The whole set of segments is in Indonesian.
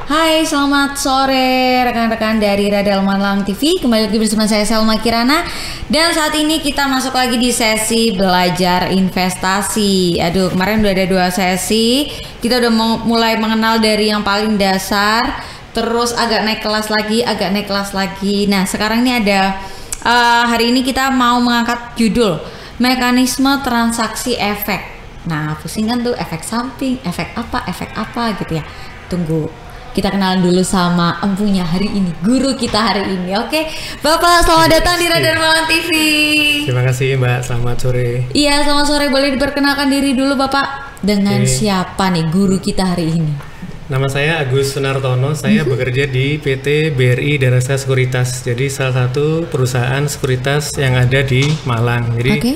Hai, selamat sore rekan-rekan dari Radar Malang TV. Kembali lagi bersama saya Selma Kirana. Dan saat ini kita masuk lagi di sesi belajar investasi. Aduh, kemarin udah ada 2 sesi. Kita udah mulai mengenal dari yang paling dasar, terus agak naik kelas lagi, Nah, sekarang ini ada hari ini kita mau mengangkat judul mekanisme transaksi efek. Nah, pusing kan tuh, efek samping, efek apa gitu ya. Tunggu. Kita kenalan dulu sama empunya hari ini, guru kita hari ini. Oke, Bapak selamat datang di Radar Malang TV. Terima kasih Mbak, selamat sore. Iya, selamat sore. Boleh diperkenalkan diri dulu Bapak. Dengan siapa nih guru kita hari ini? Nama saya Agus Sunartono, saya bekerja di PT BRI Darasa Sekuritas. Jadi salah satu perusahaan sekuritas yang ada di Malang. Jadi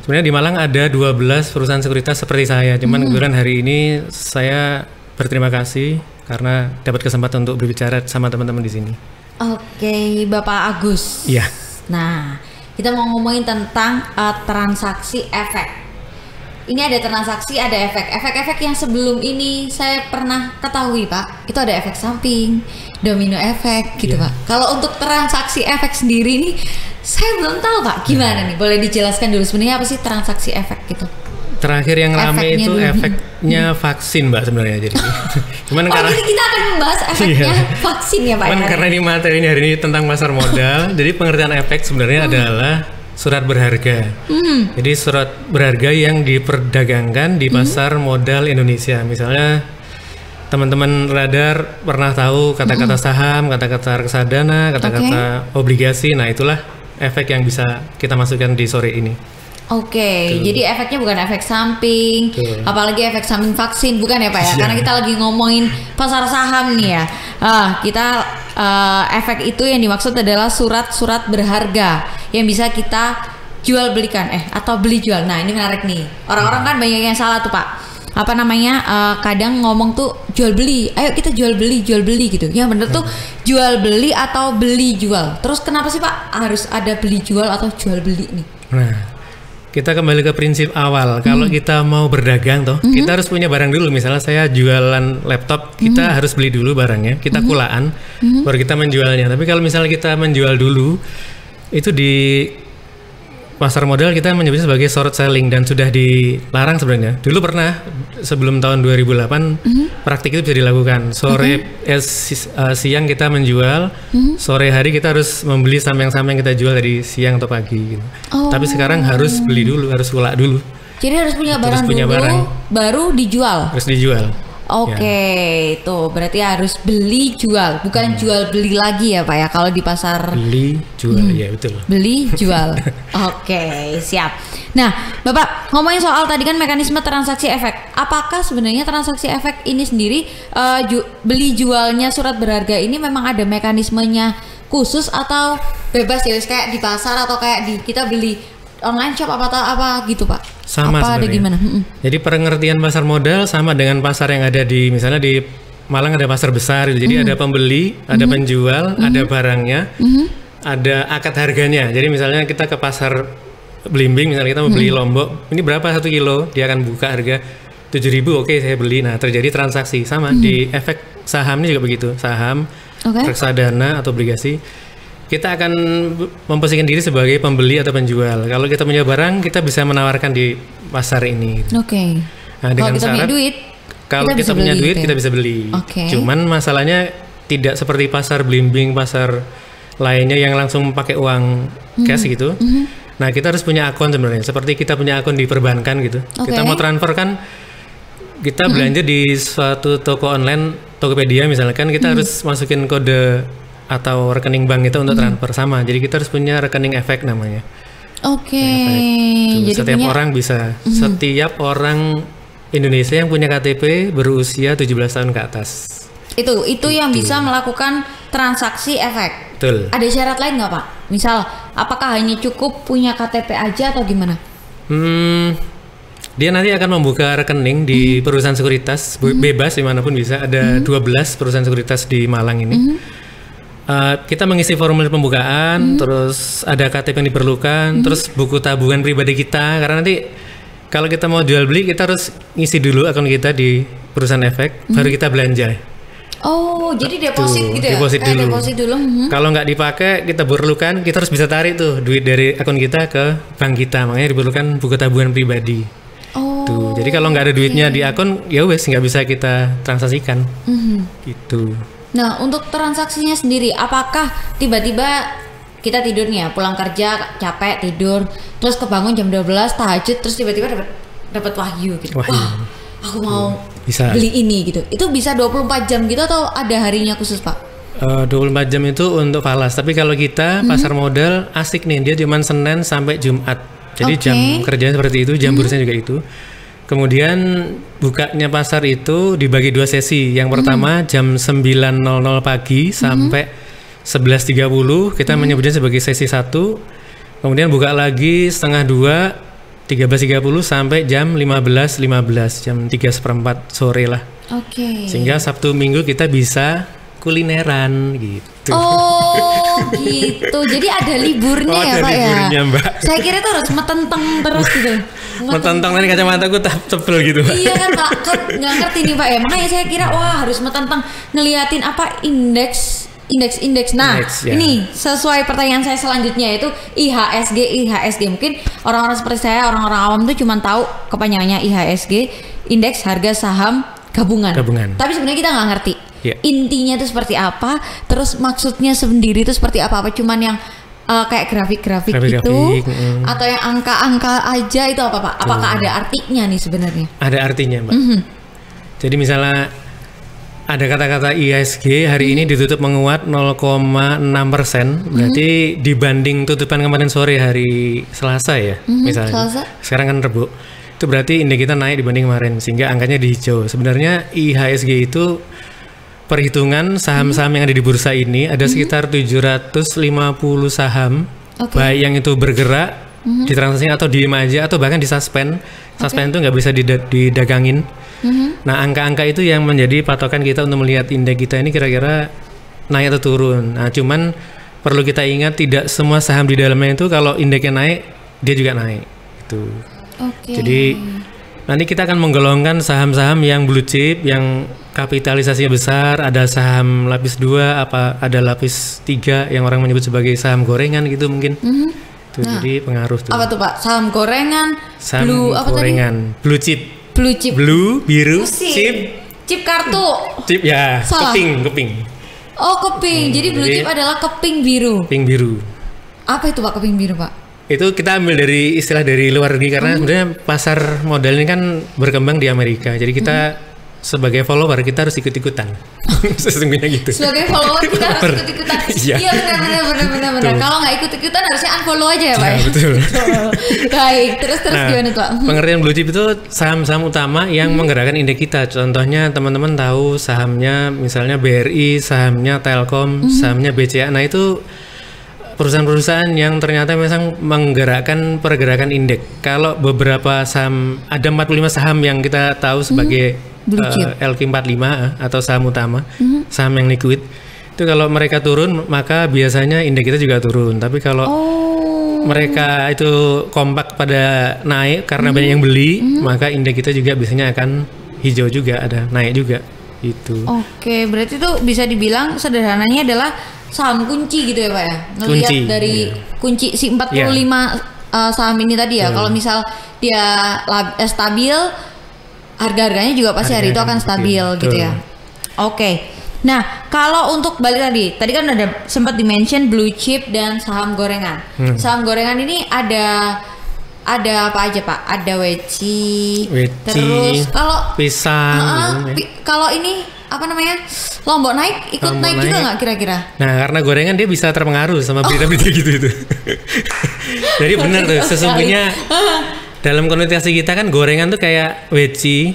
sebenarnya di Malang ada 12 perusahaan sekuritas seperti saya. Cuman kebetulan hari ini saya berterima kasih karena dapat kesempatan untuk berbicara sama teman-teman di sini. Oke, Bapak Agus. Iya. Nah, kita mau ngomongin tentang transaksi efek. Ini ada transaksi, ada efek. Efek-efek yang sebelum ini saya pernah ketahui, Pak. Itu ada efek samping, domino efek, gitu, Pak. Kalau untuk transaksi efek sendiri nih, saya belum tahu, Pak. Gimana nih? Boleh dijelaskan dulu sebenarnya apa sih transaksi efek gitu? Terakhir yang rame itu dulu. Efeknya vaksin Mbak sebenarnya jadi. Cuman karena jadi kita akan membahas efeknya vaksin ya Pak. Cuman karena ini materi ini hari ini tentang pasar modal, jadi pengertian efek sebenarnya adalah surat berharga. Jadi surat berharga yang diperdagangkan di pasar modal Indonesia. Misalnya teman-teman Radar pernah tahu kata-kata saham, kata-kata reksadana, kata-kata obligasi. Nah, itulah efek yang bisa kita masukkan di sore ini. Oke, jadi efeknya bukan efek samping, apalagi efek samping vaksin, bukan ya Pak ya? Karena kita lagi ngomongin pasar saham nih ya. Efek itu yang dimaksud adalah surat-surat berharga yang bisa kita jual belikan, atau beli jual. Nah, ini menarik nih. Orang-orang kan banyak yang salah tuh Pak. Apa namanya? Kadang ngomong tuh jual beli. Ayo kita jual beli gitu. Yang bener tuh jual beli atau beli jual. Terus kenapa sih Pak harus ada beli jual atau jual beli nih? Nah, kita kembali ke prinsip awal. Kalau kita mau berdagang toh, kita harus punya barang dulu. Misalnya saya jualan laptop, kita harus beli dulu barangnya, kita kulaan, baru kita menjualnya. Tapi kalau misalnya kita menjual dulu, itu di pasar modal kita menyebutnya sebagai short selling dan sudah dilarang sebenarnya. Dulu pernah sebelum tahun 2008 praktik itu bisa dilakukan. Siang kita menjual, sore hari kita harus membeli saham yang kita jual dari siang atau pagi gitu. Tapi sekarang harus beli dulu, harus kulak dulu. Jadi harus punya barang dulu, baru dijual. Harus dijual. Oke, tuh berarti harus beli jual, bukan jual beli lagi ya Pak ya kalau di pasar. Beli jual, ya betul. Beli jual. Oke, siap. Nah, Bapak ngomongin soal tadi kan mekanisme transaksi efek. Apakah sebenarnya transaksi efek ini sendiri beli jualnya surat berharga ini memang ada mekanismenya khusus atau bebas ya kayak di pasar atau kayak kita beli online shop apa gitu Pak? Sama apa ada gimana? Jadi pengertian pasar modal sama dengan pasar yang ada di misalnya di Malang ada pasar besar gitu. Jadi ada pembeli, ada penjual, ada barangnya, ada akad harganya. Jadi misalnya kita ke pasar Blimbing, misalnya kita mau beli lombok, ini berapa 1 kilo? Dia akan buka harga 7.000, oke saya beli. Nah, terjadi transaksi sama di efek saham ini juga begitu. Saham, reksadana atau obligasi. Kita akan memposisikan diri sebagai pembeli atau penjual. Kalau kita punya barang, kita bisa menawarkan di pasar ini. Nah, dengan syarat kalau kita punya duit, kita bisa beli. Cuman masalahnya tidak seperti pasar Blimbing, pasar lainnya yang langsung pakai uang cash gitu. Nah, kita harus punya akun sebenarnya. Seperti kita punya akun di perbankan gitu. Kita mau transfer kan, kita belanja di suatu toko online, Tokopedia misalkan, kita harus masukin kode atau rekening bank itu untuk transfer sama. Jadi kita harus punya rekening efek namanya. Jadi setiap orang bisa. Setiap orang Indonesia yang punya KTP berusia 17 tahun ke atas. Itu yang bisa melakukan transaksi efek. Betul. Ada syarat lain nggak Pak? Misal, apakah hanya cukup punya KTP aja atau gimana? Dia nanti akan membuka rekening di perusahaan sekuritas bebas dimanapun bisa. Ada 12 perusahaan sekuritas di Malang ini. Kita mengisi formulir pembukaan, terus ada KTP yang diperlukan, terus buku tabungan pribadi kita. Karena nanti kalau kita mau jual beli, kita harus ngisi dulu akun kita di perusahaan efek, baru kita belanja. Oh, jadi deposit gitu ya? Deposit dulu. Deposit dulu. Kalau nggak dipakai, kita perlukan, kita harus bisa tarik tuh duit dari akun kita ke bank kita. Makanya diperlukan buku tabungan pribadi. Oh. Tuh. Jadi kalau nggak ada duitnya di akun, ya wes nggak bisa kita transaksikan. Gitu. Nah, untuk transaksinya sendiri, apakah tiba-tiba kita tidur nih ya, pulang kerja capek tidur, terus kebangun jam 12 tahajud, terus tiba-tiba dapat wahyu gitu. Wahyu. Wah, aku mau bisa beli ini gitu. Itu bisa 24 jam gitu atau ada harinya khusus, Pak? 24 jam itu untuk falas. Tapi kalau kita pasar modal asik nih, dia cuma Senin sampai Jumat. Jadi jam kerjanya seperti itu, jam bursanya juga itu. Kemudian bukanya pasar itu dibagi 2 sesi. Yang pertama jam 9.00 pagi sampai 11.30, kita menyebutnya sebagai sesi 1. Kemudian buka lagi setengah 2, 13.30 sampai jam 15.15, jam 3/4 sore lah. Oke. Sehingga Sabtu Minggu kita bisa kulineran gitu. Oh gitu. Jadi ada liburnya ya, ada Pak liburnya, ya? Mbak. Saya kira tuh harus metenteng terus gitu. Metenteng tadi kacamataku tebel gitu, Pak. Iya kan, Pak. Kan nggak ngerti nih, Pak ya. Makanya saya kira wah harus metenteng ngeliatin apa indeks. Nah, Indeks, ya. ini sesuai pertanyaan saya selanjutnya yaitu IHSG. Mungkin orang-orang seperti saya, orang-orang awam tuh cuma tahu kepanjangannya IHSG, indeks harga saham gabungan. Tapi sebenarnya kita nggak ngerti intinya itu seperti apa, terus maksudnya sendiri itu seperti apa cuman yang kayak grafik-grafik gitu, atau yang angka-angka aja itu apa, Pak? Apakah ada artinya nih sebenarnya? Ada artinya, Mbak. Jadi misalnya ada kata-kata IHSG hari ini ditutup menguat 0,6%, berarti dibanding tutupan kemarin sore hari Selasa ya, misalnya. Selasa. Sekarang kan Rebo. Itu berarti indeks kita naik dibanding kemarin, sehingga angkanya di hijau. Sebenarnya IHSG itu perhitungan saham-saham yang ada di bursa ini, ada sekitar 750 saham, baik yang itu bergerak, ditransaksi atau diem aja, atau bahkan disuspend. Suspend itu nggak bisa didagangin. Nah, angka-angka itu yang menjadi patokan kita untuk melihat indeks kita ini kira-kira naik atau turun. Nah, cuman perlu kita ingat tidak semua saham di dalamnya itu kalau indeksnya naik, dia juga naik. Gitu. Jadi nanti kita akan menggolongkan saham-saham yang blue chip, yang kapitalisasinya besar, ada saham lapis 2, ada lapis 3 yang orang menyebut sebagai saham gorengan gitu mungkin. Tuh, nah, jadi pengaruh tuh. Apa tuh, Pak? Saham gorengan, saham blue apa gorengan, tadi? Blue chip. Blue, biru, chip kartu. Chip ya, salah. Keping. Oh, keping. Jadi blue chip adalah keping biru. Keping biru. Apa itu, Pak, keping biru, Pak? Itu kita ambil dari istilah dari luar negeri karena sebenarnya pasar modal ini kan berkembang di Amerika. Jadi kita sebagai follower kita harus ikut-ikutan. Sesungguhnya gitu. Sebagai follower kita harus ikut-ikutan. Iya, benar. Kalau nggak ikut-ikutan harusnya unfollow aja ya, Pak. Ya, betul. Baik, terus gimana tuh, Pak? Pengertian blue chip itu saham-saham utama yang menggerakkan indeks kita. Contohnya teman-teman tahu sahamnya misalnya BRI, sahamnya Telkom, sahamnya BCA. Nah, itu perusahaan-perusahaan yang ternyata memang menggerakkan pergerakan indeks. Kalau beberapa saham, ada 45 saham yang kita tahu sebagai LQ45 atau saham utama, saham yang liquid. Itu kalau mereka turun, maka biasanya indeks kita juga turun. Tapi kalau mereka itu kompak pada naik karena banyak yang beli, maka indeks kita juga biasanya akan hijau juga, ada naik juga. Itu. Oke, berarti itu bisa dibilang sederhananya adalah saham kunci gitu ya, Pak ya. Ngelihat dari kunci si 45 saham ini tadi ya. Kalau misal dia stabil, harga-harganya juga pasti hari itu akan stabil gitu ya. Oke. Nah, kalau untuk balik tadi kan ada sempat di-mention blue chip dan saham gorengan. Saham gorengan ini ada apa aja, Pak? Ada weci, terus kalau pisang, kalau ini apa namanya, Lombok naik ikut naik juga nggak kira-kira? Nah, karena gorengan dia bisa terpengaruh sama berita-berita gitu itu. Jadi benar tuh, sesungguhnya dalam konotasi kita kan gorengan tuh kayak weci,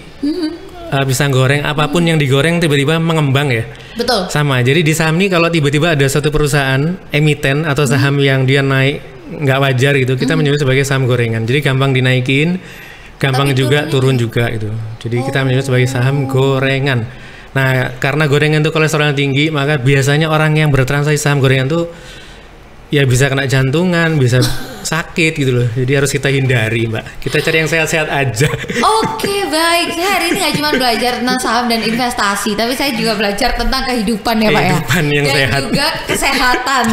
pisang goreng, apapun yang digoreng tiba-tiba mengembang ya. Betul. Sama. Jadi di saham ini kalau tiba-tiba ada satu perusahaan emiten atau saham yang dia naik nggak wajar gitu, kita menyebut sebagai saham gorengan. Jadi gampang dinaikin, gampang juga turun juga itu. Jadi kita menyebut sebagai saham gorengan. Nah, karena gorengan itu kolesterolnya tinggi, maka biasanya orang yang bertransaksi saham gorengan itu ya bisa kena jantungan, bisa sakit gitu loh. Jadi harus kita hindari, Mbak. Kita cari yang sehat-sehat aja. Oke, baik. Saya hari ini nggak cuma belajar tentang saham dan investasi, tapi saya juga belajar tentang kehidupan ya, Pak ya. Kehidupan yang dan sehat. juga kesehatan.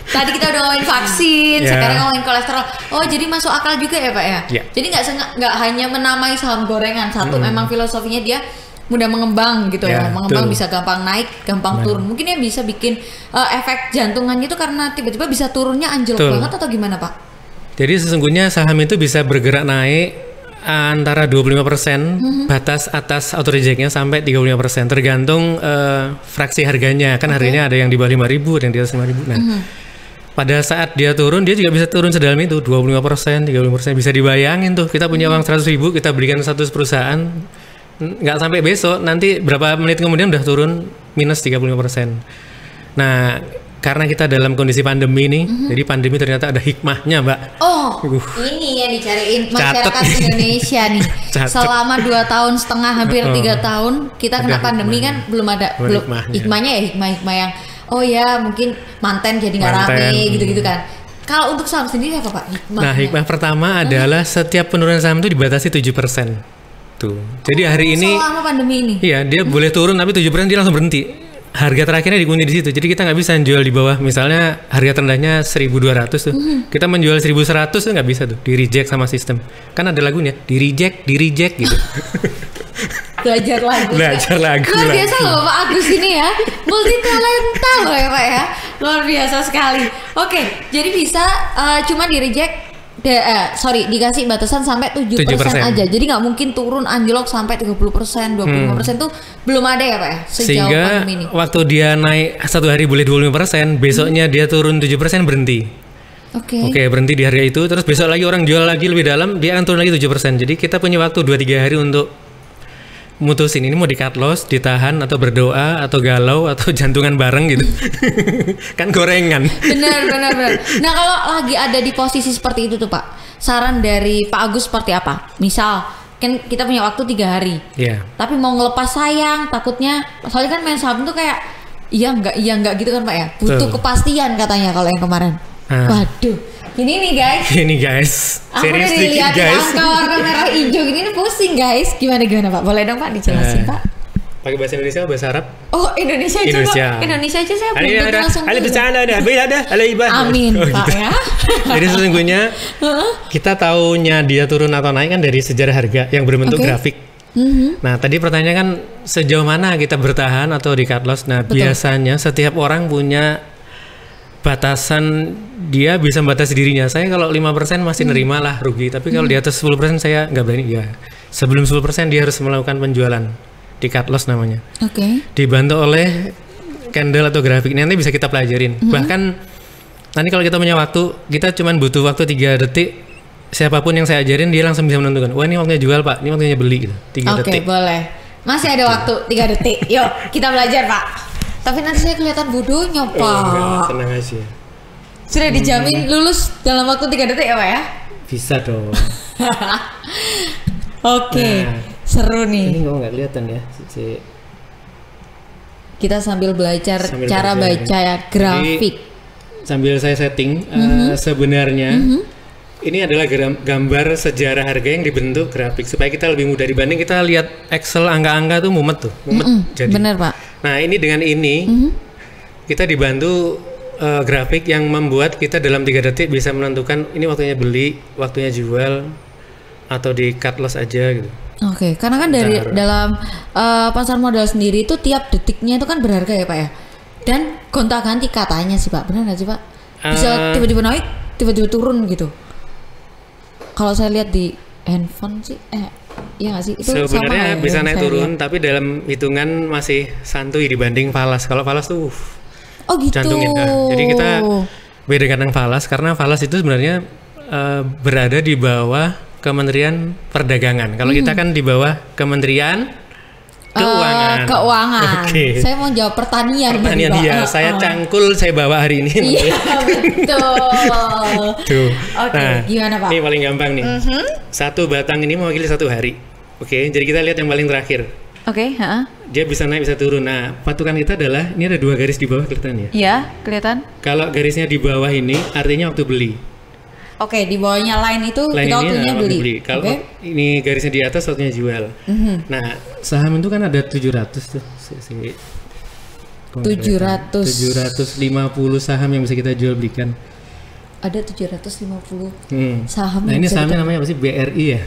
Tadi kita udah ngomongin vaksin, sekarang ngomongin kolesterol. Oh, jadi masuk akal juga ya, Pak ya. Jadi nggak hanya menamai saham gorengan satu, memang filosofinya dia mudah mengembang gitu ya, mengembang bisa gampang naik, gampang turun. Mungkin ya bisa bikin efek jantungannya itu karena tiba-tiba bisa turunnya anjlok banget atau gimana, Pak? Jadi sesungguhnya saham itu bisa bergerak naik antara 25% batas atas auto rejectnya sampai 35%, tergantung fraksi harganya. Kan harganya ada yang di bawah 5.000, ada yang di atas 5.000. Nah, pada saat dia turun, dia juga bisa turun sedalam itu, 25%, 35%. Bisa dibayangin tuh, kita punya uang 100.000, kita belikan 100 perusahaan, nggak sampai besok, nanti berapa menit kemudian udah turun minus 35%. Nah, karena kita dalam kondisi pandemi nih, jadi pandemi ternyata ada hikmahnya, Mbak. Oh, ini yang dicariin masyarakat Indonesia nih. Selama 2 tahun setengah, hampir 3 tahun, kita kena pandemi kan belum ada hikmahnya ya, hikmah yang mungkin manten jadi nggak rame gitu-gitu kan. Kalau untuk saham sendiri apa, Pak? Nah, hikmah pertama adalah setiap penurunan saham itu dibatasi 7%. Tuh. Jadi hari ini selama pandemi ini. Iya, dia boleh turun tapi 7% dia langsung berhenti. Harga terakhirnya dikunci di situ. Jadi kita nggak bisa jual di bawah, misalnya harga terendahnya 1.200 tuh. Kita menjual 1.100 tuh nggak bisa tuh, di reject sama sistem. Kan ada lagunya, di reject gitu. Belajar lagu. Luar biasa loh Pak Agus ini ya, multi talental loh ya Pak ya, luar biasa sekali. Oke, jadi bisa cuma di reject. Dikasih batasan sampai 7% aja. Jadi nggak mungkin turun anjlok sampai 30%, 25% tuh belum ada ya Pak ya? Sehingga waktu dia naik satu hari boleh 25%, besoknya dia turun 7% berhenti. Oke, berhenti di harga itu, terus besok lagi orang jual lagi lebih dalam, dia akan turun lagi 7%. Jadi kita punya waktu 2-3 hari untuk mutusin ini mau di cut loss, ditahan, atau berdoa, atau galau, atau jantungan bareng gitu. Kan gorengan. Benar. Nah kalau lagi ada di posisi seperti itu tuh Pak, saran dari Pak Agus seperti apa? Misal kan kita punya waktu 3 hari, tapi mau ngelepas sayang, takutnya soalnya kan main saham tuh kayak iya enggak gitu kan Pak ya, butuh kepastian katanya kalau yang kemarin. Waduh, ini guys. Aku udah dilihat angka warna merah hijau gini pusing guys. Gimana Pak? Boleh dong Pak dijelasin Pak? Pakai bahasa Indonesia atau bahasa Arab? Oh Indonesia aja. Indonesia aja saya belum langsung. Amin Pak ya. Jadi sesungguhnya kita taunya dia turun atau naik kan dari sejarah harga yang berbentuk grafik. Nah tadi pertanyaan kan sejauh mana kita bertahan atau di cut loss. Nah biasanya setiap orang punya batasan, dia bisa membatasi dirinya. Saya kalau 5% masih nerima lah rugi, tapi kalau di atas 10% saya nggak berani. Ya sebelum 10% dia harus melakukan penjualan, di cut loss namanya. Dibantu oleh candle atau grafik. Nanti bisa kita pelajarin. Bahkan nanti kalau kita punya waktu, kita cuma butuh waktu 3 detik. Siapapun yang saya ajarin dia langsung bisa menentukan, wah ini waktunya jual Pak, ini waktunya beli gitu. 3 detik. Oke, boleh. Masih ada waktu 3 detik. Yuk kita belajar Pak. Tapi nanti saya kelihatan bodohnya Pak. Enggak, tenang aja. Sudah dijamin lulus dalam waktu 3 detik ya Pak ya? Bisa dong. Oke, seru nih. Ini nggak kelihatan ya. Kita sambil belajar cara baca ya grafik. Jadi, sambil saya setting, sebenarnya ini adalah gambar sejarah harga yang dibentuk grafik supaya kita lebih mudah dibanding kita lihat Excel angka-angka tuh mumet jadi. Benar Pak. Nah ini dengan ini kita dibantu grafik yang membuat kita dalam 3 detik bisa menentukan ini waktunya beli, waktunya jual, atau di cut loss aja gitu. Oke, karena kan dari dalam pasar modal sendiri itu tiap detiknya itu kan berharga ya Pak ya. Dan gonta-ganti katanya sih Pak, benar nggak sih Pak? Bisa tiba-tiba naik, tiba-tiba turun gitu. Kalau saya lihat di handphone sih, iya nggak sih? Itu sebenarnya sama bisa naik turun, tapi dalam hitungan masih santuy dibanding falas. Kalau falas tuh, gitu. Jantungin dah. Jadi kita beda dengan falas, karena falas itu sebenarnya berada di bawah Kementerian Perdagangan. Kalau kita kan di bawah Kementerian Keuangan. Saya mau jawab pertanian. Iya. Saya cangkul saya bawa hari ini. Iya betul. Tuh. Nah, gimana Pak? Ini paling gampang nih. Satu batang ini mewakili 1 hari. Jadi kita lihat yang paling terakhir. Oke, Dia bisa naik bisa turun. Nah, patokan kita adalah ini ada 2 garis di bawah, kelihatan ya? Iya, kelihatan. Kalau garisnya di bawah ini artinya waktu beli. Oke, di bawahnya line itu Line kita ini waktunya waktu beli. Kalau Oke. ini garisnya di atas waktunya jual. Nah, saham itu kan ada 700 tuh. 750 saham yang bisa kita jual belikan. Ada 750 Nah, saham. yang ini bisa sahamnya namanya apa sih? BRI ya.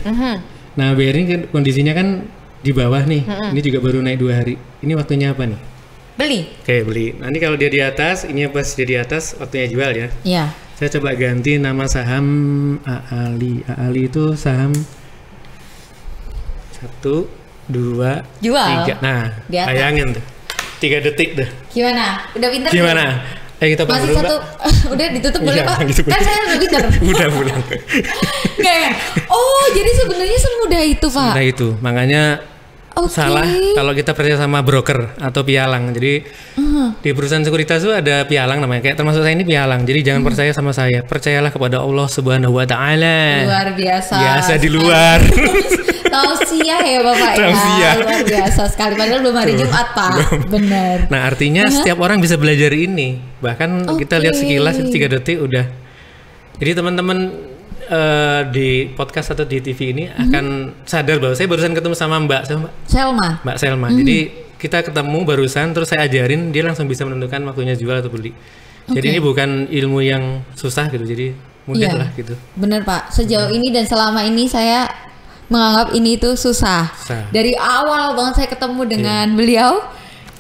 Nah, BRI kan kondisinya kan di bawah nih. Ini juga baru naik 2 hari. Ini waktunya apa nih? beli. Oke, beli. Nanti kalau dia di atas, ini pas dia di atas waktunya jual ya. Iya. Saya coba ganti nama saham AALI. AALI itu saham 1, 2, Jual. 3. Nah, Di atas. bayangin tuh. 3 detik tuh. Gimana? Udah pinter? Gimana? Kita pulang Masih dulu, satu. Mbak. Udah ditutup boleh, Iya, Pak? gitu, Kan boleh. saya udah pinter. Udah pulang. Enggak ya? Oh, jadi sebenarnya semudah itu, Pak. Nah itu, makanya Oke. salah kalau kita percaya sama broker atau pialang. Jadi di perusahaan sekuritas itu ada pialang namanya. Kayak termasuk saya ini pialang. Jadi jangan percaya sama saya. Percayalah kepada Allah Subhanahu wa taala. Luar biasa. Biasa di luar. Tausiah ya Bapak ya. Tausiah. Luar biasa sekali. Padahal belum hari Jumat, Pak. Benar. Nah, artinya setiap orang bisa belajar ini. Bahkan kita lihat sekilas itu 3 detik udah. Jadi teman-teman di podcast atau di TV ini akan sadar bahwa saya barusan ketemu sama Mbak Selma. Selma. Jadi kita ketemu barusan, terus saya ajarin, dia langsung bisa menentukan waktunya jual atau beli. Jadi ini bukan ilmu yang susah gitu, jadi mudah lah gitu. Bener Pak. Sejauh ini dan selama ini saya menganggap ini itu susah. Dari awal banget saya ketemu dengan beliau,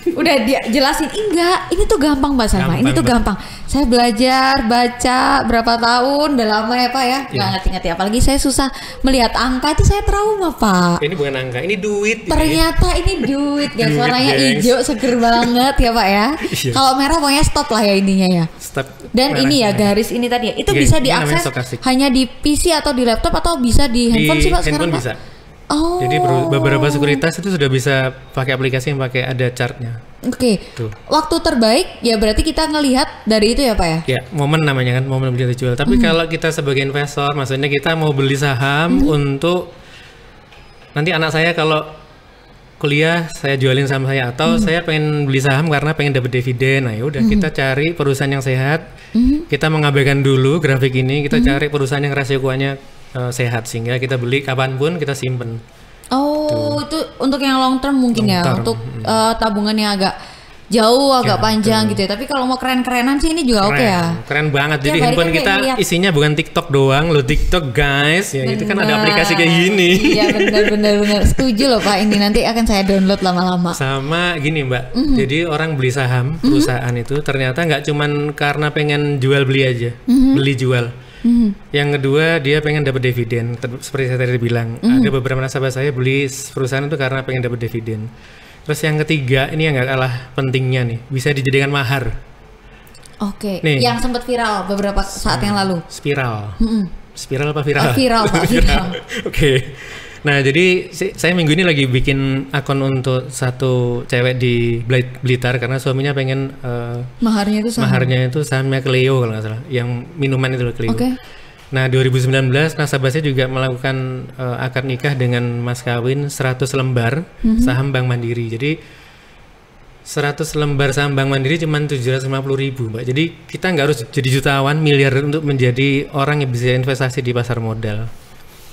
udah dia jelasin enggak, ini tuh gampang Mbak Selma, ini tuh gampang. Saya belajar baca berapa tahun, udah lama ya Pak ya, nggak ngerti-ngerti. Apalagi saya susah melihat angka itu, saya trauma Pak. Ini bukan angka, ini duit. Ternyata ini duit guys, Duit, warnanya gengs. hijau seger banget ya Pak ya. Iya. Kalau merah pokoknya stop lah ya ininya ya. Step Dan merah. ini ya garis ini tadi ya, itu Iya, bisa ini namanya diakses stokastik. hanya di PC atau di laptop atau bisa di handphone sih Pak sekarang handphone Pak? bisa. Oh. Jadi beberapa sekuritas itu sudah bisa pakai aplikasi yang pakai ada chartnya. Oke. Tuh. Waktu terbaik ya berarti kita ngelihat dari itu ya Pak ya? Ya, momen namanya kan, momen beli atau jual. Tapi kalau kita sebagai investor, maksudnya kita mau beli saham untuk nanti anak saya kalau kuliah saya jualin saham saya, atau saya pengen beli saham karena pengen dapat dividen. Nah, ya udah kita cari perusahaan yang sehat. Kita mengabaikan dulu grafik ini, kita cari perusahaan yang resikonya sehat sehingga kita beli kapanpun kita simpen. Oh, itu untuk yang long term mungkin ya, Long term, untuk tabungan yang agak jauh, agak panjang gitu ya. Tapi kalau mau keren-kerenan sih ini juga oke ya. Keren banget. Jadi Tiap hari handphone kan kita kayak ngeliat. isinya bukan TikTok doang loh, TikTok guys. Ya itu kan ada Benar. aplikasi kayak gini. Iya benar. Setuju loh Pak, ini nanti akan saya download lama-lama. Sama gini Mbak, jadi orang beli saham perusahaan itu ternyata nggak cuman karena pengen jual beli aja, beli jual. Yang kedua dia pengen dapat dividen. Seperti saya tadi bilang, ada beberapa nasabah saya beli perusahaan itu karena pengen dapat dividen. Terus yang ketiga ini yang nggak kalah pentingnya nih, bisa dijadikan mahar. Oke. Nih. Yang sempat viral beberapa saat yang lalu. Spiral. Spiral apa viral? Viral Pak, viral. Oke. Nah, jadi saya minggu ini lagi bikin akun untuk satu cewek di Blitar karena suaminya pengen Maharnya itu sama. maharnya itu sahamnya Cleo kalau nggak salah, yang minuman itu loh, Cleo. Oke. Nah, 2019 nasabah saya juga melakukan akad nikah dengan mas kawin 100 lembar saham Bank Mandiri. Jadi 100 lembar saham Bank Mandiri cuma 750.000 Mbak. Jadi kita nggak harus jadi jutawan miliar untuk menjadi orang yang bisa investasi di pasar modal.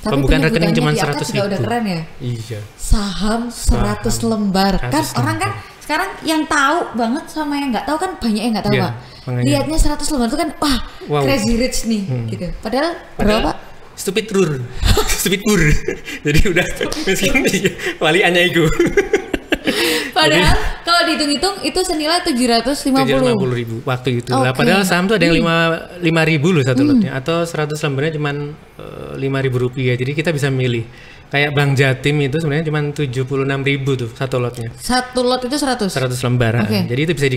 Tapi Pembukaan rekening cuma penyebutannya di 100 atas juga udah ribu. keren ya. Iya. Saham 100 lembar. 100 Kan orang kan lembar. sekarang yang tahu banget sama yang nggak tahu kan banyak yang nggak tahu Iya, Pak. makanya. Lihatnya 100 lembar itu kan wah, Wow. crazy rich nih gitu. Padahal berapa? Stupid rur. Stupid pur. Jadi udah miskin dia. Waliannya itu. Padahal kalau dihitung-hitung itu senilai 750. 750.000 waktu itu. Lah Oke. padahal saham tuh ada yang 5.000 loh satu lotnya, atau 100 lembarnya cuman 5.000 rupiah. Jadi kita bisa milih. Kayak Bank Jatim itu sebenarnya cuma 76.000 tuh satu lotnya. Satu lot itu 100. 100 lembar. Oke. Jadi itu bisa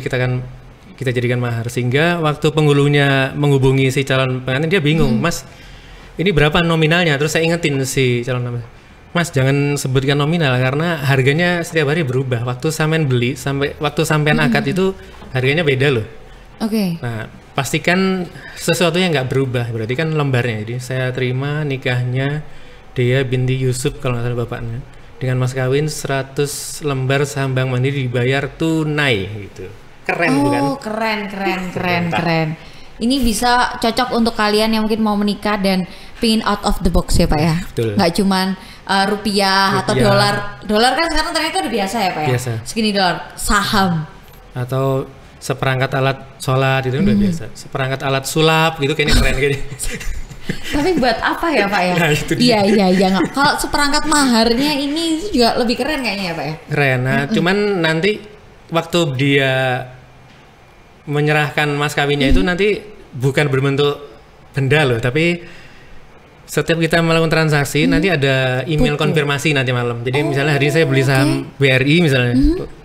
kita jadikan mahar, sehingga waktu penghulunya menghubungi si calon pengantin dia bingung, Mas ini berapa nominalnya? Terus saya ingetin si calon pengantin, Mas jangan sebutkan nominal karena harganya setiap hari berubah. Waktu sampean beli sampai waktu sampean akad itu harganya beda loh. Oke. Nah pastikan sesuatu yang nggak berubah, berarti kan lembarnya. Jadi saya terima nikahnya Dea binti Yusuf kalau nggak salah bapaknya dengan mas kawin 100 lembar saham Bank Mandiri dibayar tunai gitu. Keren bukan? Oh, keren. Ini bisa cocok untuk kalian yang mungkin mau menikah dan pingin out of the box ya Pak ya. Betul. Nggak cuman rupiah atau dolar. Dolar kan sekarang ternyata udah biasa ya Pak ya. Biasa. Segini dolar. Saham. Atau seperangkat alat sholat itu udah biasa. Seperangkat alat sulap gitu kayaknya keren kayaknya. Tapi buat apa ya Pak ya? Nah, itu dia. Iya. Nggak. Kalau seperangkat maharnya ini juga lebih keren kayaknya ya Pak ya. Keren. Nah, cuman nanti waktu dia menyerahkan mas kawinnya itu nanti bukan berbentuk benda loh, tapi setiap kita melakukan transaksi nanti ada email konfirmasi nanti malam. Jadi misalnya hari ini saya beli saham BRI misalnya,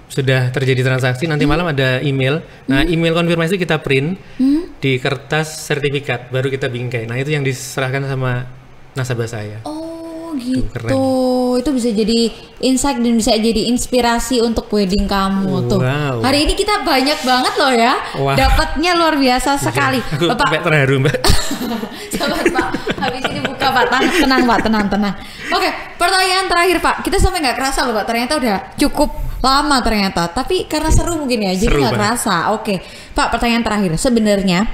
sudah terjadi transaksi, nanti malam ada email. Nah, email konfirmasi kita print di kertas sertifikat, baru kita bingkai. Nah, itu yang diserahkan sama nasabah saya. Oh gitu. Keren. Itu bisa jadi insight dan bisa jadi inspirasi untuk wedding kamu tuh. Wow. Hari ini kita banyak banget loh ya. Wah. Dapatnya luar biasa sekali. Aku Bapak sampai terharu Mbak. sabar Pak. Habis ini buka Pak. Tenang Pak, tenang. Oke, pertanyaan terakhir Pak. Kita sampai nggak kerasa loh Pak. Ternyata udah cukup lama ternyata. Tapi karena seru mungkin ya, jadi nggak kerasa. Oke, Pak. Pertanyaan terakhir. Sebenarnya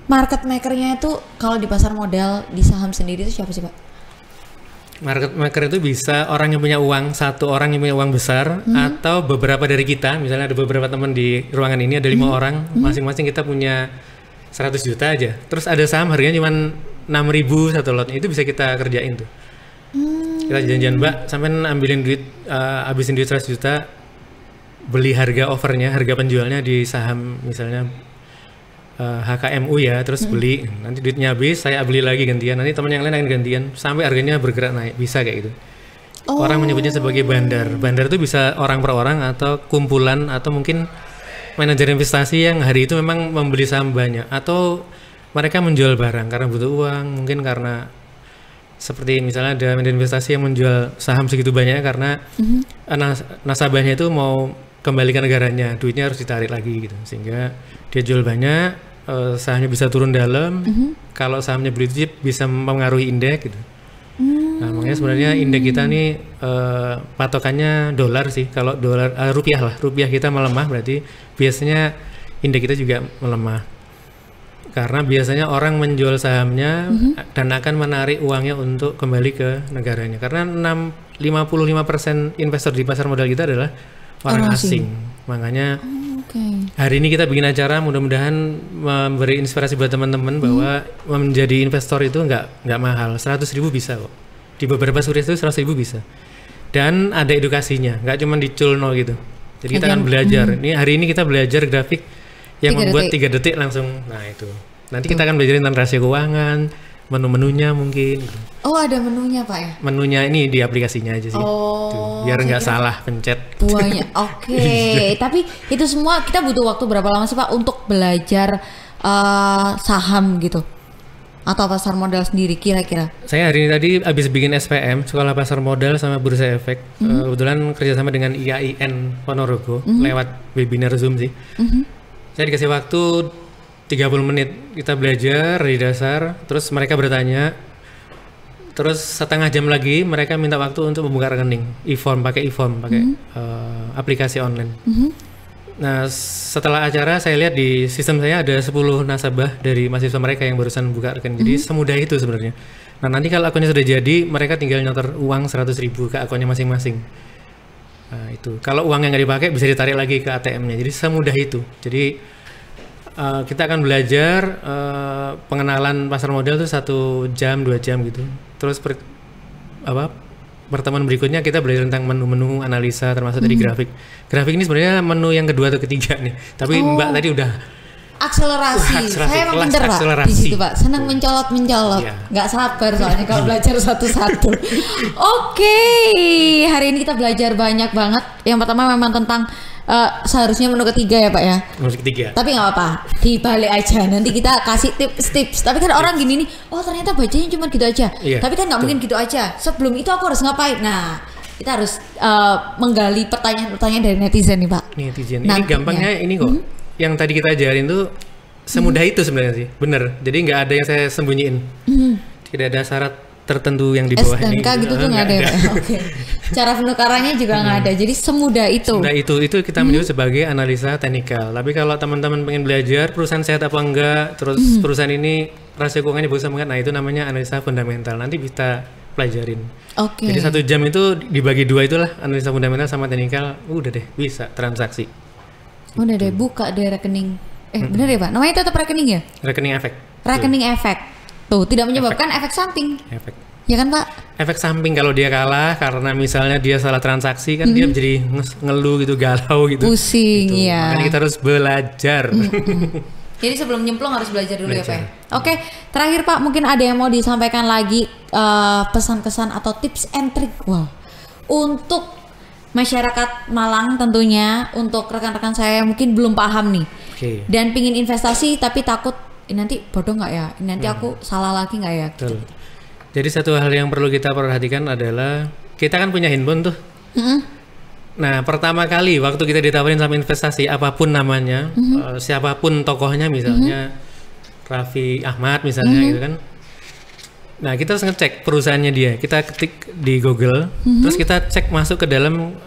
market makernya itu kalau di pasar modal di saham sendiri itu siapa sih Pak? Market maker itu bisa orang yang punya uang, satu orang yang punya uang besar, atau beberapa dari kita. Misalnya ada beberapa teman di ruangan ini, ada 5 orang, masing-masing kita punya 100 juta aja. Terus ada saham harganya cuma 6.000 satu lot, itu bisa kita kerjain tuh. Kita janjian Mbak, sampai ambilin duit, habisin duit 100 juta, beli harga offernya, harga penjualnya di saham misalnya HKMU ya, terus beli, nanti duitnya habis, saya beli lagi gantian, nanti teman yang lain akan gantian, sampai harganya bergerak naik, bisa kayak gitu. Orang menyebutnya sebagai bandar. Bandar itu bisa orang per orang atau kumpulan atau mungkin manajer investasi yang hari itu memang membeli saham banyak, atau mereka menjual barang karena butuh uang, mungkin karena seperti misalnya ada manajer investasi yang menjual saham segitu banyak karena nasabahnya itu mau kembali ke negaranya, duitnya harus ditarik lagi gitu, sehingga dia jual banyak, sahamnya bisa turun dalam. Kalau sahamnya blue chip bisa mempengaruhi indeks gitu. Nah, makanya sebenarnya indeks kita nih patokannya dolar sih. Kalau dolar rupiah kita melemah, berarti biasanya indeks kita juga melemah. Karena biasanya orang menjual sahamnya dan akan menarik uangnya untuk kembali ke negaranya. Karena 55% investor di pasar modal kita adalah orang asing. Makanya hari ini kita bikin acara, mudah-mudahan memberi inspirasi buat teman-teman bahwa menjadi investor itu nggak mahal. 100.000 bisa kok. Di beberapa suriah itu 100.000 bisa. Dan ada edukasinya, nggak cuma diculno gitu. Jadi kita akan belajar. Ini hari ini kita belajar grafik yang membuat 3 detik langsung. Nah itu. Nanti kita akan belajarin tentang rasio keuangan, menu-menunya mungkin. Oh, ada menunya Pak ya? Menunya ini di aplikasinya aja sih. Biar nggak salah pencet. Buahnya. Oke. Tapi itu semua kita butuh waktu berapa lama sih Pak untuk belajar saham gitu? Atau pasar modal sendiri kira-kira? Saya hari ini tadi habis bikin SPM, Sekolah Pasar Modal sama Bursa Efek. Kebetulan kerjasama dengan IAIN Ponorogo lewat webinar Zoom sih. Saya dikasih waktu 30 menit kita belajar dari dasar, terus mereka bertanya, terus setengah jam lagi mereka minta waktu untuk membuka rekening e-form, pakai aplikasi online. Nah, setelah acara saya lihat di sistem saya ada 10 nasabah dari mahasiswa mereka yang barusan buka rekening. Jadi semudah itu sebenarnya. Nah, nanti kalau akunnya sudah jadi, mereka tinggal nyotor uang 100.000 ke akunnya masing-masing. Nah, itu. Kalau uang yang nggak dipakai bisa ditarik lagi ke ATM-nya. Jadi semudah itu. Jadi kita akan belajar pengenalan pasar modal itu 1 jam, 2 jam gitu. Terus pertemuan berikutnya kita belajar tentang menu-menu analisa termasuk dari grafik. Grafik ini sebenarnya menu yang kedua atau ketiga nih. Tapi Mbak tadi udah akselerasi. Saya emang pinter Pak di situ Pak. Senang mencolot. Nggak sabar soalnya kalau belajar satu-satu. Oke, hari ini kita belajar banyak banget. Yang pertama memang tentang seharusnya menu ketiga ya Pak ya. Menu ketiga. Tapi nggak apa-apa, dibalik aja. Nanti kita kasih tips. Tapi kan orang gini nih, oh ternyata bacanya cuma gitu aja. Tapi kan nggak mungkin gitu aja. Sebelum itu aku harus ngapain? Nah, kita harus menggali pertanyaan-pertanyaan dari netizen nih Pak. Netizen. Ini gampangnya ini kok. Yang tadi kita ajarin tuh semudah itu sebenarnya sih. Bener. Jadi nggak ada yang saya sembunyiin. Tidak ada syarat tertentu yang di bawah ini. SNK gitu tuh nggak ada ya Pak. Oke. Cara penukarannya juga nggak ada. Jadi semudah itu. Nah itu kita menyebut sebagai analisa teknikal. Tapi kalau teman-teman pengen belajar perusahaan sehat apa enggak, terus perusahaan ini rasio keuangannya bagus apa enggak, nah itu namanya analisa fundamental. Nanti bisa pelajarin. Oke. Jadi 1 jam itu dibagi 2 itulah analisa fundamental sama teknikal. Udah deh bisa transaksi. Udah deh buka deh rekening. Bener ya Pak? Namanya tetap rekening ya? Rekening efek. Rekening efek. Tuh tidak menyebabkan efek samping. Efek. Ya kan Pak? Efek samping kalau dia kalah karena misalnya dia salah transaksi kan dia jadi ngeluh gitu, galau gitu. Pusing, gitu. iya. Makanya kita harus belajar. Jadi sebelum nyemplung harus belajar dulu ya Pak. Oke, terakhir Pak mungkin ada yang mau disampaikan lagi pesan-kesan atau tips and trick untuk masyarakat Malang tentunya, untuk rekan-rekan saya mungkin belum paham nih. Dan pingin investasi tapi takut nanti bodoh nggak ya? Nanti aku salah lagi nggak ya? Betul. Jadi satu hal yang perlu kita perhatikan adalah kita kan punya handphone tuh. Nah pertama kali waktu kita ditawarin sama investasi apapun namanya, siapapun tokohnya misalnya Raffi Ahmad misalnya gitu kan. Nah kita harus ngecek perusahaannya dia. Kita ketik di Google, terus kita cek masuk ke dalam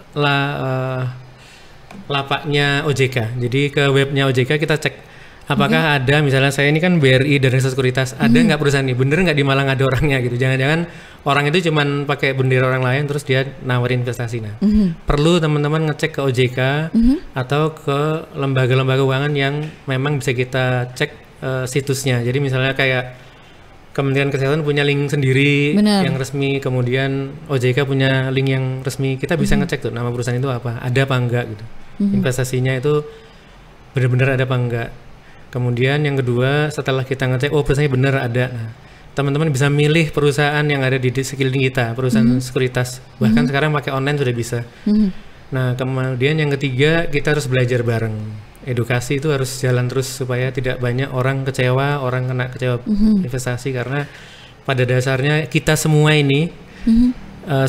lapaknya OJK. Jadi ke webnya OJK kita cek. Apakah ada misalnya saya ini kan BRI dan Reksa Sekuritas, ada nggak perusahaan ini, bener nggak di Malang ada orangnya gitu, jangan-jangan orang itu cuman pakai bendera orang lain terus dia nawarin investasi. Nah perlu teman-teman ngecek ke OJK atau ke lembaga-lembaga keuangan yang memang bisa kita cek situsnya. Jadi misalnya kayak Kementerian Kesehatan punya link sendiri yang resmi, kemudian OJK punya link yang resmi, kita bisa ngecek tuh nama perusahaan itu apa, ada apa enggak gitu, investasinya itu benar-benar ada apa enggak. Kemudian yang kedua setelah kita ngecek perusahaannya benar ada, nah, teman-teman bisa milih perusahaan yang ada di sekeliling kita, perusahaan sekuritas, bahkan sekarang pakai online sudah bisa. Nah kemudian yang ketiga kita harus belajar bareng, edukasi itu harus jalan terus supaya tidak banyak orang kecewa, orang kena kecewa investasi, karena pada dasarnya kita semua ini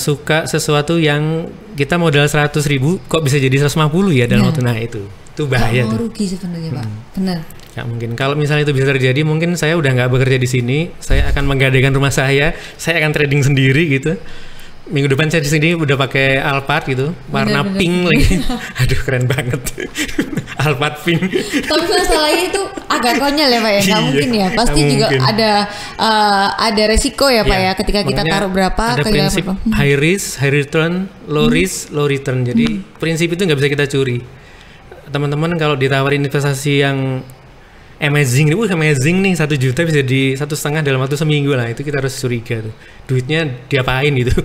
suka sesuatu yang kita modal 100.000 kok bisa jadi 150 ya dalam waktu, nah itu bahaya tuh. Rugi sebenarnya Pak, benar. Ya mungkin kalau misalnya itu bisa terjadi, mungkin saya udah nggak bekerja di sini, saya akan menggadaikan rumah saya akan trading sendiri gitu. Minggu depan saya di sini udah pakai Alphard gitu, warna pink lagi. Aduh keren banget. Alphard pink. Tapi masalahnya itu agak konyol ya Pak ya, nggak mungkin ya. Pasti juga ada resiko ya Pak ya, ketika kita taruh berapa. Ada prinsip high risk, high return, low risk, low return. Jadi prinsip itu nggak bisa kita curi. Teman-teman kalau ditawarin investasi yang amazing nih 1 juta bisa di 1,5 dalam waktu seminggu lah, itu kita harus curiga tuh. Duitnya diapain gitu.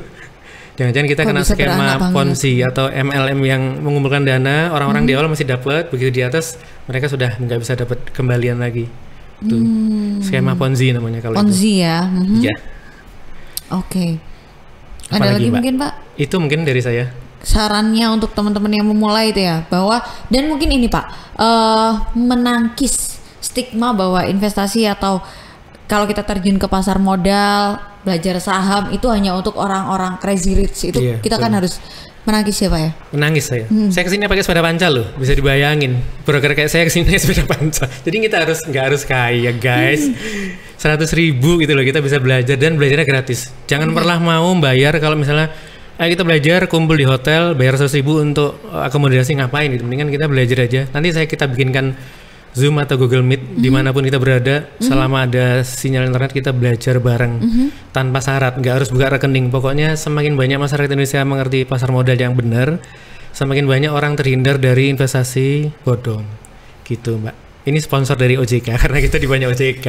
Jangan-jangan kita kena skema Ponzi atau MLM yang mengumpulkan dana, orang-orang di awal masih dapat, begitu di atas mereka sudah nggak bisa dapat kembalian lagi. Tuh. Skema Ponzi namanya kalau Ponzi itu. Ya. Iya. Oke. Ada lagi mungkin Pak? Itu mungkin dari saya. Sarannya untuk teman-teman yang memulai itu ya, bahwa dan mungkin ini Pak, menangkis stigma bahwa investasi atau kalau kita terjun ke pasar modal, belajar saham itu hanya untuk orang-orang crazy rich. Itu kita kan harus menangkis ya Pak ya? Menangis saya. Saya kesini pakai sepeda panca loh, bisa dibayangin. Broker kayak saya kesini sepeda panca. Jadi kita nggak harus kaya guys. 100.000 gitu loh, kita bisa belajar dan belajarnya gratis. Jangan pernah mau bayar kalau misalnya kita belajar kumpul di hotel bayar 100.000 untuk akomodasi, ngapain gitu. Mendingan kita belajar aja. Nanti kita bikinkan Zoom atau Google Meet dimanapun kita berada, selama ada sinyal internet kita belajar bareng tanpa syarat, nggak harus buka rekening. Pokoknya semakin banyak masyarakat Indonesia mengerti pasar modal yang benar, semakin banyak orang terhindar dari investasi bodong gitu Mbak. Ini sponsor dari OJK karena kita di banyak OJK.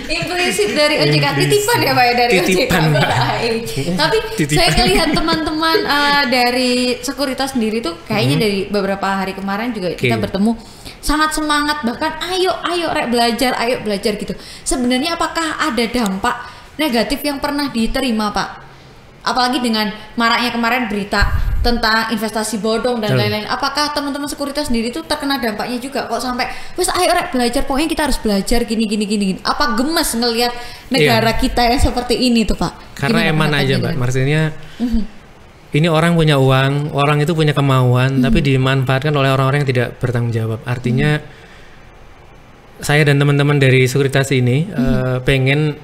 Implisit dari OJK, titipan ya Pak ya dari titipan, OJK. Tapi saya ngelihat teman-teman dari sekuritas sendiri tuh kayaknya dari beberapa hari kemarin juga kita bertemu sangat semangat, bahkan ayo rek belajar, ayo belajar gitu. Sebenarnya apakah ada dampak negatif yang pernah diterima Pak? Apalagi dengan maraknya kemarin berita tentang investasi bodong dan lain-lain. Apakah teman-teman sekuritas sendiri tuh terkena dampaknya juga? Kok sampai wes ayo rek belajar, pokoknya kita harus belajar gini. Apa gemes ngelihat negara kita yang seperti ini tuh Pak? Karena eman aja Mbak, maksudnya ini orang punya uang, orang itu punya kemauan, tapi dimanfaatkan oleh orang-orang yang tidak bertanggung jawab. Artinya saya dan teman-teman dari sekuritas ini pengen,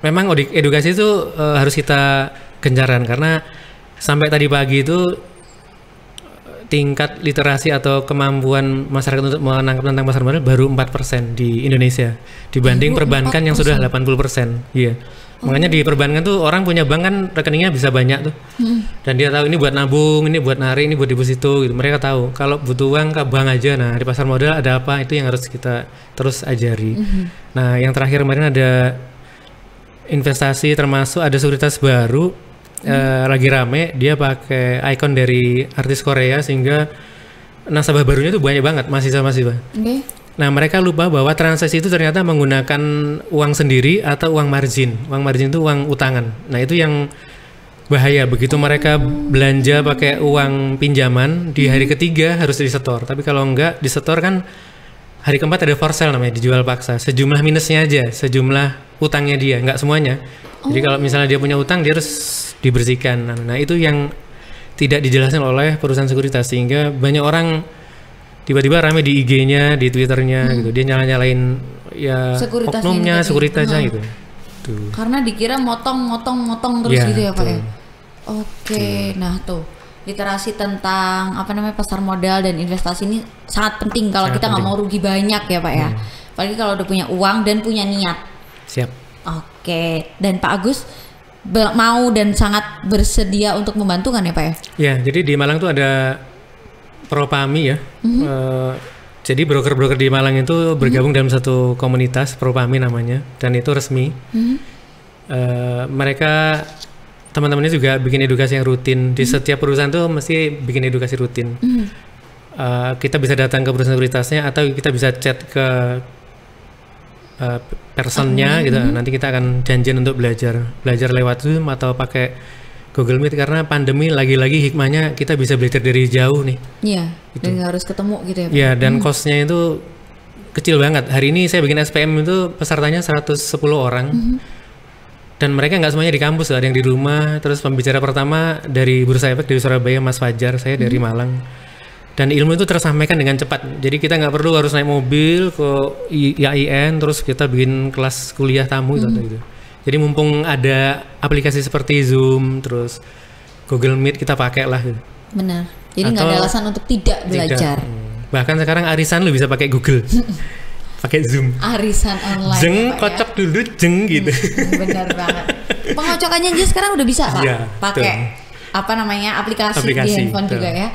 memang edukasi itu harus kita gencaran karena sampai tadi pagi itu tingkat literasi atau kemampuan masyarakat untuk menangkap tentang pasar modal baru 4% di Indonesia dibanding perbankan yang sudah 80%. Iya. Makanya di perbankan tuh orang punya bank kan rekeningnya bisa banyak tuh. Dan dia tahu ini buat nabung, ini buat narik, ini buat deposito gitu. Mereka tahu kalau butuh uang ke bank aja. Nah, di pasar modal ada apa? Itu yang harus kita terus ajari. Nah, yang terakhir kemarin ada investasi termasuk ada sekuritas baru lagi rame, dia pakai ikon dari artis Korea sehingga nasabah barunya itu banyak banget mahasiswa-mahasiswa. Nah, mereka lupa bahwa transaksi itu ternyata menggunakan uang sendiri atau uang margin. Uang margin itu uang utangan. Nah, itu yang bahaya. Begitu mereka belanja pakai uang pinjaman, di hari ketiga harus disetor. Tapi kalau enggak disetor kan hari keempat ada for sale namanya, dijual paksa. Sejumlah minusnya aja, sejumlah utangnya dia, enggak semuanya. Jadi kalau misalnya dia punya utang, dia harus dibersihkan. Nah, itu yang tidak dijelaskan oleh perusahaan sekuritas sehingga banyak orang tiba-tiba rame di IG-nya, di Twitter-nya gitu. Dia nyala-nyalain ya oknumnya, sekuritasnya gitu. Tuh. Karena dikira motong terus gitu ya Pak ya. Oke, nah tuh literasi tentang apa namanya pasar modal dan investasi ini sangat penting kalau kita nggak mau rugi banyak ya Pak ya. Apalagi kalau udah punya uang dan punya niat. Siap. Oke, dan Pak Agus mau dan sangat bersedia untuk membantu kan ya Pak ya? Ya, jadi di Malang tuh ada Propami ya. Jadi broker-broker di Malang itu bergabung dalam satu komunitas Propami namanya, dan itu resmi. Mereka teman-temannya juga bikin edukasi yang rutin di setiap perusahaan tuh mesti bikin edukasi rutin. Kita bisa datang ke perusahaan sekuritasnya atau kita bisa chat ke personnya gitu. Nanti kita akan janjian untuk belajar lewat Zoom atau pakai Google Meet karena pandemi lagi-lagi hikmahnya kita bisa belajar dari jauh nih. Iya. Gitu. Dan nggak harus ketemu gitu ya. Iya, dan cost-nya itu kecil banget. Hari ini saya bikin SPM itu pesertanya 110 orang. Dan mereka nggak semuanya di kampus, ada yang di rumah. Terus pembicara pertama dari Bursa Efek dari Surabaya, Mas Fajar, saya dari Malang. Dan ilmu itu tersampaikan dengan cepat. Jadi kita nggak perlu harus naik mobil ke IAIN terus kita bikin kelas kuliah tamu gitu. Jadi mumpung ada aplikasi seperti Zoom terus Google Meet kita pakai lah gitu. Benar. Jadi nggak ada alasan untuk tidak belajar. Bahkan sekarang arisan lu bisa pakai Google. Pakai Zoom. Arisan online. Jeng kocok ya? Dulu jeng gitu. Benar banget. Pengocokannya aja sekarang udah bisa Pak. Ya, pakai apa namanya aplikasi di handphone betul. Juga ya.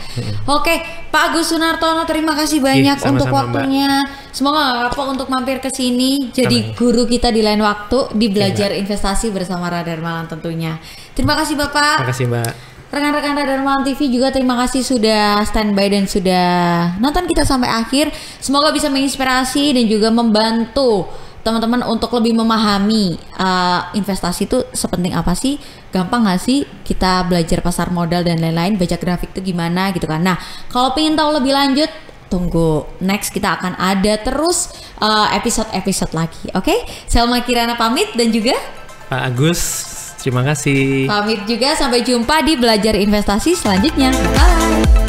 Oke, Pak Agus Sunartono terima kasih banyak untuk waktunya. Mbak. Semoga nggak apa untuk mampir ke sini jadi guru kita di lain waktu di belajar investasi bersama Radar Malang tentunya. Terima kasih Bapak. Terima kasih Mbak. Rekan-rekan Radar Malang TV juga terima kasih sudah standby dan sudah nonton kita sampai akhir. Semoga bisa menginspirasi dan juga membantu teman-teman untuk lebih memahami investasi itu sepenting apa sih, gampang nggak sih kita belajar pasar modal dan lain-lain, baca grafik itu gimana gitu kan. Nah kalau pengen tahu lebih lanjut tunggu next kita akan ada terus episode-episode lagi. Oke? Selma Kirana pamit dan juga Pak Agus terima kasih. Pamit juga, sampai jumpa di belajar investasi selanjutnya. Bye.